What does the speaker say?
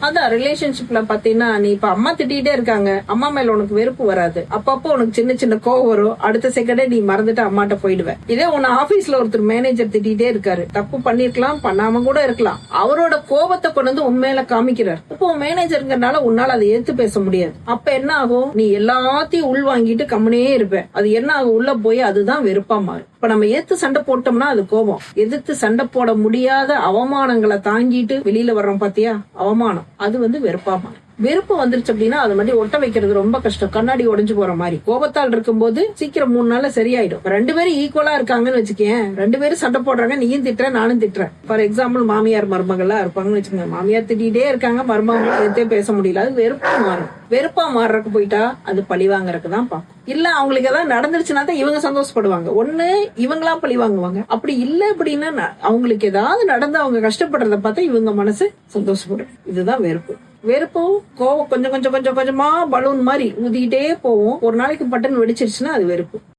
அதான் ரிலேஷன்ஷிப்ல பாத்தீங்கன்னா, நீ இப்ப அம்மா திட்டிகிட்டே இருக்காங்க, அம்மா மேல உனக்கு வெறுப்பு வராது. அப்பப்போ உனக்கு சின்ன சின்ன கோவம் வரும், அடுத்த செகண்டே நீ மறந்துட்டு அம்மாட்ட போயிடுவேன். இதே உன்ன ஆபீஸ்ல ஒருத்தர் மேனேஜர் திட்டிகிட்டே இருக்காரு, தப்பு பண்ணிருக்கலாம், பண்ணாம கூட இருக்கலாம், அவரோட கோபத்தை கொண்டு வந்து உண்மையில காமிக்கிறார். இப்போ மேனேஜருங்கனால உன்னால அதை எடுத்து பேச முடியாது. அப்ப என்ன ஆகும், நீ எல்லாத்தையும் உள் வாங்கிட்டு கம்முனே இருப்ப. அது என்ன ஆகும், உள்ள போய் அதுதான் வெறுப்பா மாறும். இப்ப நம்ம எதிர்த்து சண்டை போட்டோம்னா அது கோபம். எதிர்த்து சண்டை போட முடியாத அவமானங்களை தாங்கிட்டு வெளியில வர்றோம் பாத்தியா, அவமானம், அது வெறுப்பா மாறும். வெறுப்பு வந்துருச்சு அப்படின்னா அது மாதிரி ஒட்ட வைக்கிறது ரொம்ப கஷ்டம். கண்ணாடி உடைஞ்சு போற மாதிரி. கோபத்தால் இருக்கும்போது சீக்கிரம் 3 நாள்ல சரியாயிடும். 2 பேரும் ஈக்குவலா இருக்காங்கன்னு வச்சுக்கேன், 2 பேரும் சண்டை போடுறாங்க, நீயும் திட்டுற நானும் திட்டுறேன். ஃபார் எக்ஸாம்பிள் மாமியார் மருமகளா இருப்பாங்கன்னு வச்சுக்கோங்க, மாமியார் திட்டிகிட்டே இருக்காங்க, மருமகள் எதே பேச முடியல, அது வெறுப்பா மாறும். வெறுப்பா மாறுறதுக்கு போயிட்டா அது பழி வாங்குறதுக்கு தான் பாக்கும். இல்ல அவங்களுக்கு ஏதாவது நடந்துருச்சுன்னா தான் இவங்க சந்தோஷப்படுவாங்க. ஒண்ணு இவங்களா பழி வாங்குவாங்க, அப்படி இல்ல அப்படின்னா அவங்களுக்கு ஏதாவது நடந்து அவங்க கஷ்டப்படுறத பார்த்தா இவங்க மனசு சந்தோஷப்படும். இதுதான் வெறுப்பு. வெறுப்பும் கோவம் கொஞ்சம் கொஞ்சமா பலூன் மாதிரி ஊதிக்கிட்டே போவோம். ஒரு நாளைக்கு பட்டன் வெடிச்சிருச்சுன்னா அது வெறுப்பு.